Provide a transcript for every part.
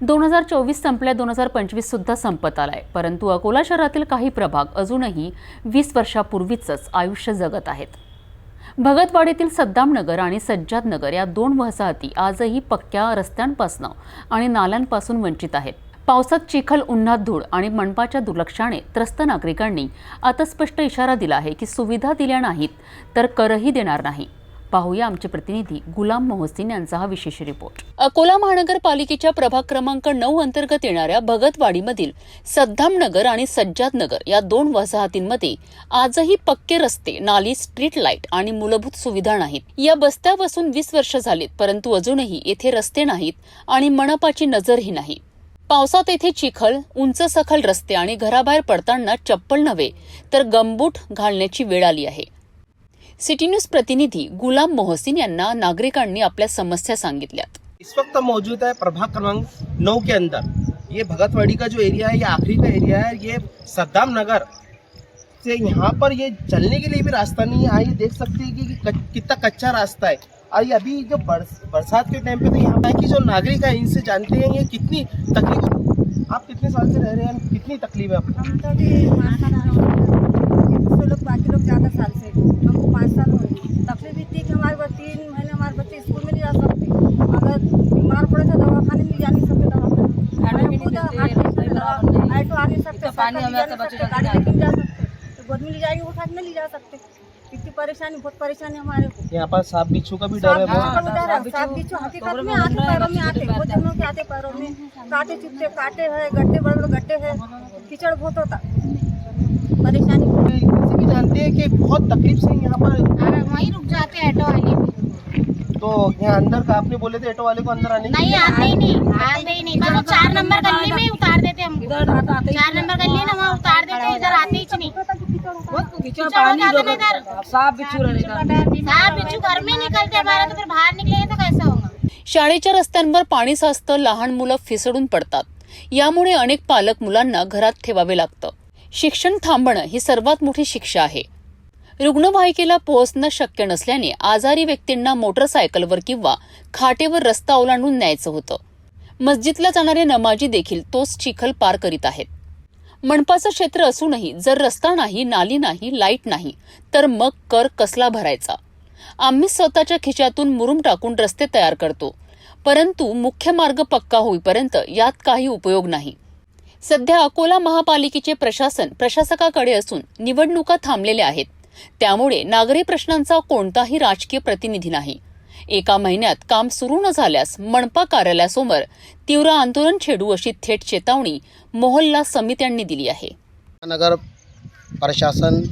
2024 संपल्या, 2025 सुद्धा संपत आलाय, परंतु अकोला शहरातील काही प्रभाग अजूनही 20 वर्षापूर्वीच आयुष्य जगत आहेत। भगतवाडीतील सद्दामनगर आणि सज्जादनगर या दोन वसाहती आजही पक्क्या रस्त्यांपासून आणि नाल्यांपासून वंचित आहेत। पावसात चिखल, उन्हात धूळ आणि मनपाच्या दुर्लक्षाने त्रस्त नागरिकांनी आता स्पष्ट इशारा दिला आहे की सुविधा दिल्या नाहीत तर करही देणार नाही। पाहूया आमचे प्रतिनिधी गुलाम मोहसिन यांचा हा विशेष रिपोर्ट। अकोला महानगरपालिकेच्या प्रभाग क्रमांक 9 अंतर्गत येणाऱ्या भगतवाडीमधील सद्दामनगर आणि सज्जादनगर या दोन वसाहतींमध्ये आजही पक्के रस्ते, नाली, स्ट्रीट लाईट आणि मूलभूत सुविधा नाहीत। या बस्त्यापासून 20 वर्ष झालीत, परंतु अजूनही येथे रस्ते नाहीत आणि मनपाची नजरही नाही। पावसात येथे चिखल, उंच सखल रस्ते आणि घराबाहेर पडताना चप्पल नव्हे तर गमबूट घालण्याची वेळ आली आहे। सिटी न्यूज प्रतिनिधी गुलाम मोहसिन यांना नागरिकांनी आपल्या समस्या सांगितल्यात। इस वक्त मौजूद है प्रभाग क्रमांक 9 के अंदर। ये भगतवाड़ी का जो एरिया है, ये आखिरी का एरिया है। ये सद्दाम नगर से यहाँ पर ये चलने के लिए भी रास्ता नहीं है। आइए देख सकते हैं कि कितना कच्चा रास्ता है। और अभी जो बरसात के टाइम पे तो यहाँ की जो नागरिक है, इनसे जानते हैं ये कितनी तकलीफ। आप कितने साल से रह रहे हैं, कितनी तकलीफ है आपको? हम तो अभी 5 साल रह रहे हैं, लोग बाकी लोग ज़्यादा साल से, हमको 5 साल हो गए। तकलीफ इतनी कि हमारे 3 महीने हमारे बच्चे स्कूल में नहीं जा सकते। अगर बीमार पड़े तो दवाखाने में जा नहीं सकते, ऑटो आ नहीं सकते, गाड़ी लेके जा सकते, तो गोद में ले जाएंगे, उठा के नहीं ले जा सकते। इतनी परेशानी, बहुत परेशानी हमारे को। यहाँ पर सांप बिच्छू का भी डर है। सांप बिच्छू हकीकत में आते पैरों में आते, बहुत जनों के आते पैरों में, काटे चुपते काटे है, गड्ढे बड़े बड़े गड्ढे है, कीचड़ बहुत होता, परेशानी। इसे भी जानते हैं कि बहुत तकलीफ से यहाँ पर वहीं रुक जाते हैं ऑटो वाले। तो यहाँ अंदर का आपने बोले थे ऑटो वाले को अंदर आने नहीं आते ही नहीं, बस वो 4 नंबर गली में उतार देते हमको। 4 नंबर गली है ना, वहाँ उतार देते हैं, इधर आते ही नहीं। सांप बिच्छू घर में निकलते हमारा, तो फिर बाहर निकलेंगे तो कैसा होगा। शाळेच्या रस्त्यांवर पाणी साचतं, लहान मुलं फिसडून पडतात। यामुळे अनेक पालक मुलांना घरात ठेवावे लागतं। शिक्षण थांबणं ही सर्वात मोठी शिक्षा आहे। रुग्णवाहिकेला पोहोचणं शक्य नसल्याने आजारी व्यक्तींना मोटरसायकलवर किंवा खाटेवर रस्ता ओलांडून न्यायचं होतं। मस्जिदला जाणारे नमाजी देखील तोच चिखल पार करीत आहेत। मनपाचं क्षेत्र असूनही जर रस्ता नाही, नाली नाही, लाईट नाही तर मग कर कसला भरायचा? आम्ही स्वतःच्या खिशातून मुरुम टाकून रस्ते तयार करतो, परंतु मुख्य मार्ग पक्का होईपर्यंत यात काही उपयोग नाही। सध्या अकोला महापालिकेचे प्रशासन प्रशासकाकडे असून निवडणुका थांबलेल्या आहेत, त्यामुळे नागरी प्रश्नांचा कोणताही राजकीय प्रतिनिधी नाही। एका महिन्यात काम सुरू न झाल्यास मनपा कार्यालयासमोर तीव्र आंदोलन छेडू अशी थेट चेतावणी मोहल्ला समित्यांनी दिली आहे। नगर प्रशासन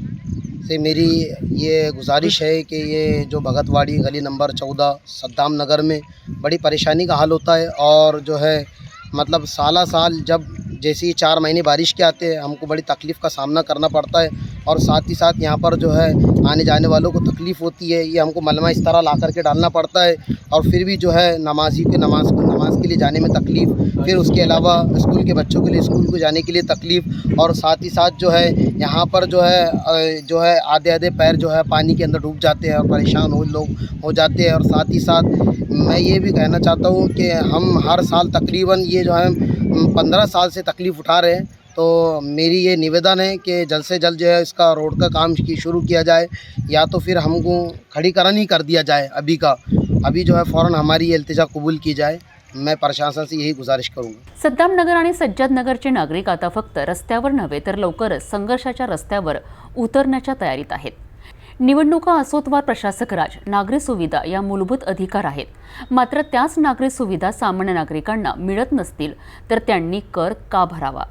से मेरी ये गुजारिश है कि ये जो भगतवाड़ी गली नंबर 14 सद्दाम नगर में बड़ी परेशानी का हाल होता है, और जो है मतलब साल जब जैसे ही 4 महीने बारिश के आते हैं हमको बड़ी तकलीफ़ का सामना करना पड़ता है, और साथ ही साथ यहाँ पर जो है आने जाने वालों को तकलीफ़ होती है। ये हमको मलमा इस तरह ला करके डालना पड़ता है, और फिर भी जो है नमाजी के नमाज के लिए जाने में तकलीफ़, फिर उसके अलावा स्कूल के बच्चों के लिए स्कूल को जाने के लिए तकलीफ़, और साथ ही साथ जो है यहाँ पर जो है आधे पैर जो है पानी के अंदर डूब जाते हैं और परेशान लोग हो जाते हैं। और साथ ही साथ मैं ये भी कहना चाहता हूँ कि हम हर साल तकरीबन ये जो है 15 साल से तकलीफ़ उठा रहे हैं, तो मेरी ये निवेदन है कि जल्द से जल्द जो है इसका रोड का काम शुरू किया जाए, या तो फिर हमको खड़ीकरण ही कर दिया जाए। अभी जो है फ़ौरन हमारी ये इल्तिजा कबूल की जाए। मैं प्रशासन से यही गुजारिश करूँगा। सद्दामनगर आणि सज्जादनगरचे नागरिक आता फक्त रस्त्यावर नव्हे तर लवकरच संघर्षाच्या रस्त्यावर उतरण्याच्या तयारीत आहेत। निवडणुका असोत वा प्रशासक राज, नागरी सुविधा या मूलभूत अधिकार आहेत। मात्र त्याच नागरी सुविधा सामान्य नागरिकांना मिळत नसतील तर त्यांनी कर का भरावा?